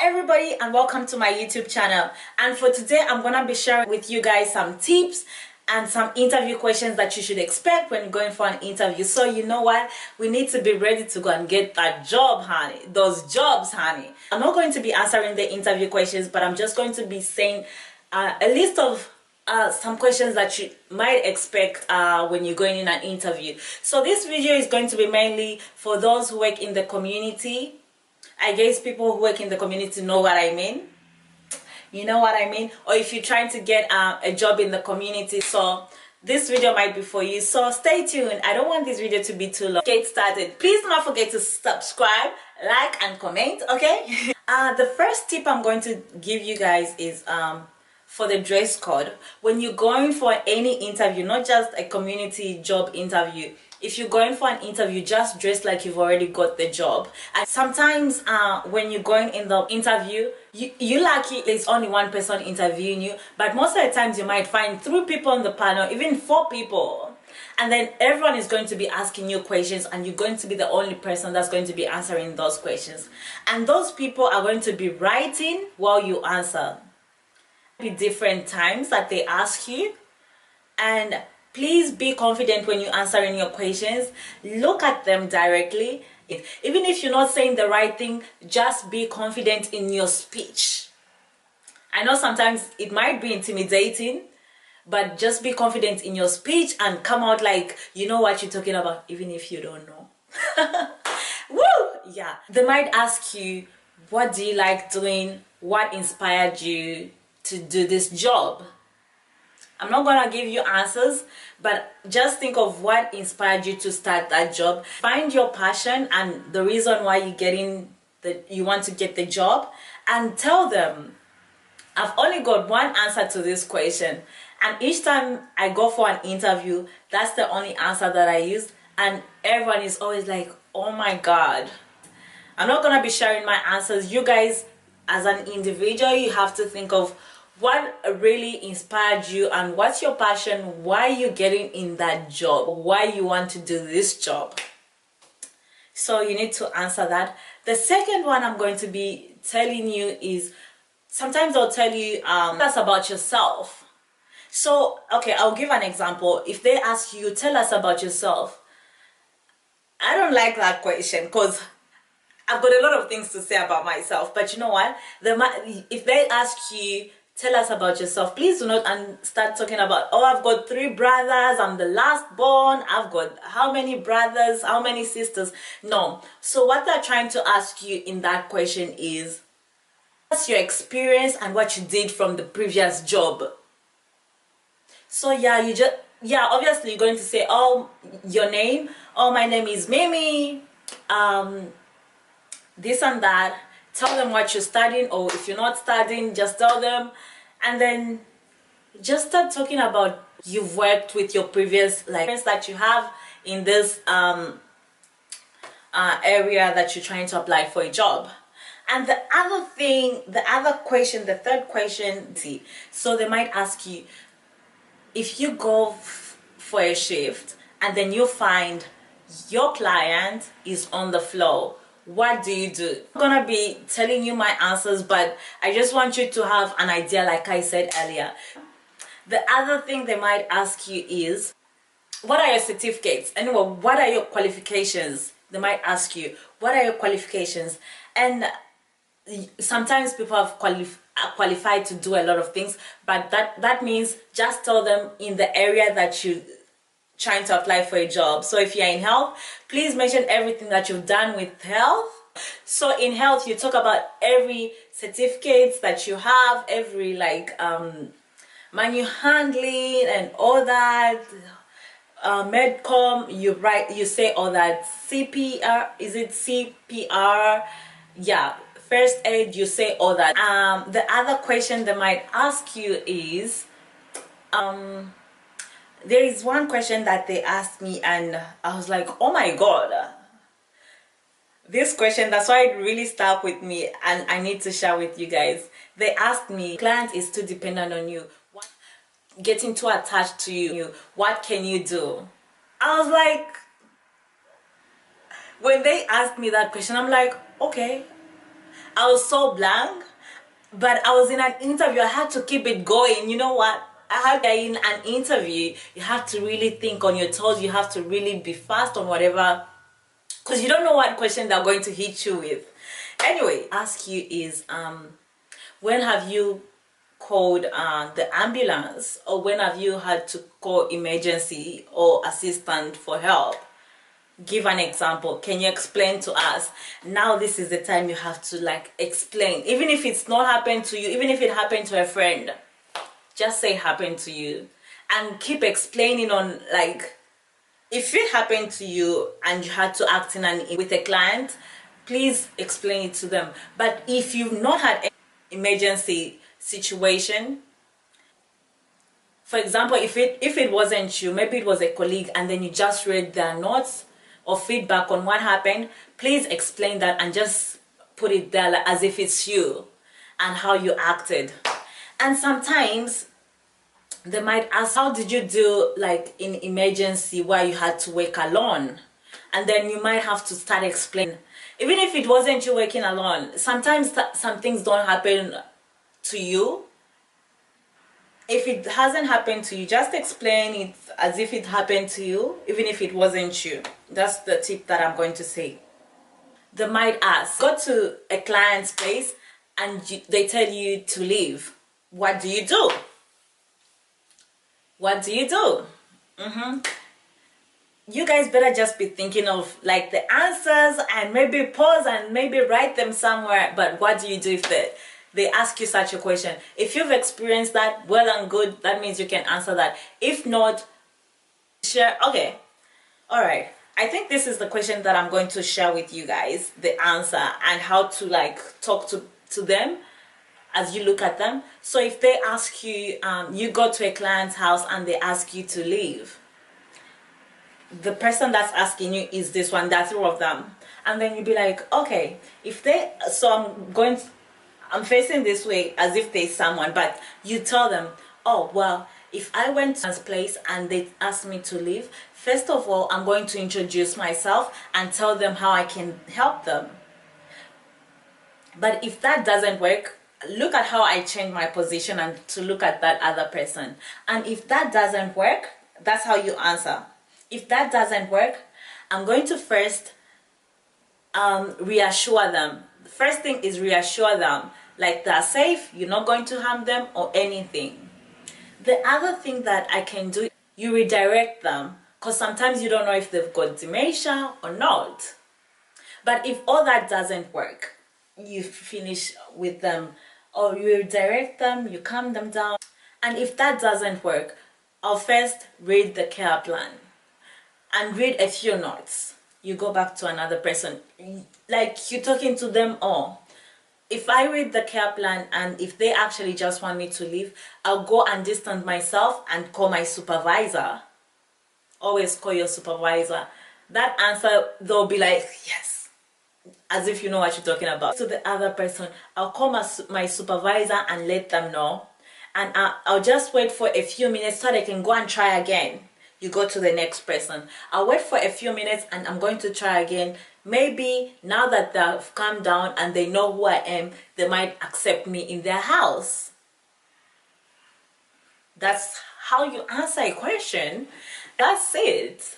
everybody, and welcome to my YouTube channel. And for today I'm gonna be sharing with you guys some tips and some interview questions that you should expect when you're going for an interview. So you know what, we need to be ready to go and get that job, honey. Those jobs, honey. I'm not going to be answering the interview questions, but I'm just going to be saying a list of some questions that you might expect when you're going in an interview. So this video is going to be mainly for those who work in the community. I guess people who work in the community know what I mean. You know what I mean? Or if you're trying to get a job in the community, so this video might be for you. So stay tuned. I don't want this video to be too long. Get started. Please do not forget to subscribe, like, and comment, okay? The first tip I'm going to give you guys is for the dress code. When you're going for any interview, not just a community job interview, if you're going for an interview, just dress like you've already got the job. And sometimes when you're going in the interview, you're lucky there's only one person interviewing you, but most of the times you might find 3 people on the panel, even 4 people, and then everyone is going to be asking you questions, and you're going to be the only person that's going to be answering those questions. And those people are going to be writing while you answer. Be different times that they ask you, and please be confident when you're answering your questions. Look at them directly. Even if you're not saying the right thing, just be confident in your speech. I know sometimes it might be intimidating, but just be confident in your speech and come out like you know what you're talking about, even if you don't know. Woo! Yeah. They might ask you, what do you like doing? What inspired you to do this job? I'm not gonna give you answers, but just think of what inspired you to start that job. Find your passion and the reason why you want to get the job, and tell them, I've only got one answer to this question, and each time I go for an interview, that's the only answer that I use, and everyone is always like, oh my god. I'm not gonna be sharing my answers. You guys, as an individual, you have to think of what really inspired you and what's your passion, why you're getting in that job, why you want to do this job. So you need to answer that. The second one I'm going to be telling you is, sometimes they'll tell you that's about yourself. So okay, I'll give an example. If they ask you, tell us about yourself, I don't like that question because I've got a lot of things to say about myself. But you know what, if they ask you, tell us about yourself, please do not start talking about, oh, I've got 3 brothers, I'm the last born, I've got how many brothers, how many sisters. No. So what they're trying to ask you in that question is, what's your experience and what you did from the previous job. So yeah, obviously you're going to say, oh, your name, oh, my name is Mimi, this and that. Tell them what you're studying, or if you're not studying, just tell them, and then just start talking about you've worked with your previous experience that you have in this area that you're trying to apply for a job. And the third question, so they might ask you, if you go for a shift and then you find your client is on the floor, what do you do? I'm gonna be telling you my answers, but I just want you to have an idea, like I said earlier. The other thing they might ask you is, what are your certificates? Anyway, what are your qualifications? They might ask you, what are your qualifications? And sometimes people are qualified to do a lot of things, but that means just tell them in the area that you trying to apply for a job. So if you're in health, please mention everything that you've done with health. So in health, you talk about every certificates that you have, every like manual handling and all that, medcom, you say all that, CPR, is it CPR? Yeah, first aid, you say all that. The other question they might ask you is, there is one question that they asked me and I was like, oh my god, this question, that's why it really stuck with me and I need to share with you guys. They asked me, client is too dependent on you, getting too attached to you, what can you do? I was like, when they asked me that question, I'm like, okay, I was so blank, but I was in an interview. I had to keep it going. You know what? I had in an interview, you have to really think on your toes. You have to really be fast on whatever, because you don't know what question they're going to hit you with. Anyway, ask you is when have you called the ambulance, or when have you had to call emergency or assistant for help? Give an example. Can you explain to us? Now this is the time you have to like explain, even if it's not happened to you, even if it happened to a friend, just say happened to you, and keep explaining on, like, if it happened to you and you had to act in an with a client, please explain it to them. But if you've not had an emergency situation, for example, if it wasn't you, maybe it was a colleague, and then you just read their notes or feedback on what happened, please explain that and just put it there like, as if it's you and how you acted. And sometimes they might ask, how did you do like in emergency where you had to work alone? And then you might have to start explaining. Even if it wasn't you working alone, sometimes some things don't happen to you. If it hasn't happened to you, just explain it as if it happened to you, even if it wasn't you. That's the tip that I'm going to say. They might ask, go to a client's place and they tell you to leave. What do you do? What do you do? You guys better just be thinking of like the answers, and maybe pause and maybe write them somewhere. But what do you do if they ask you such a question? If you've experienced that, well and good, that means you can answer that. If not, share. Okay, all right, I think this is the question that I'm going to share with you guys, the answer, and how to like talk to them as you look at them. So if they ask you, you go to a client's house and they ask you to leave, the person that's asking you is this one, that's all of them, and then you'd be like, okay, if they, so I'm facing this way as if there's someone, but you tell them, oh well, if I went to this place and they asked me to leave, first of all, I'm going to introduce myself and tell them how I can help them. But if that doesn't work, look at how I change my position and to look at that other person. And if that doesn't work, that's how you answer. If that doesn't work, I'm going to first reassure them. The first thing is reassure them, like they're safe, you're not going to harm them or anything. The other thing that I can do, you redirect them, because sometimes you don't know if they've got dementia or not. But if all that doesn't work, you finish with them, or you redirect them, you calm them down. And if that doesn't work, I'll first read the care plan and read a few notes. You go back to another person, like you're talking to them all. If I read the care plan and if they actually just want me to leave, I'll go and distance myself and call my supervisor. Always call your supervisor. That answer, they'll be like, yes, as if you know what you're talking about. To the other person, I'll call my supervisor and let them know. And I'll just wait for a few minutes so they can go and try again. You go to the next person. I'll wait for a few minutes and I'm going to try again. Maybe now that they've calmed down and they know who I am, they might accept me in their house. That's how you answer a question. That's it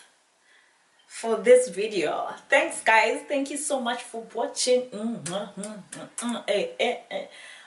for this video. Thanks guys. Thank you so much for watching.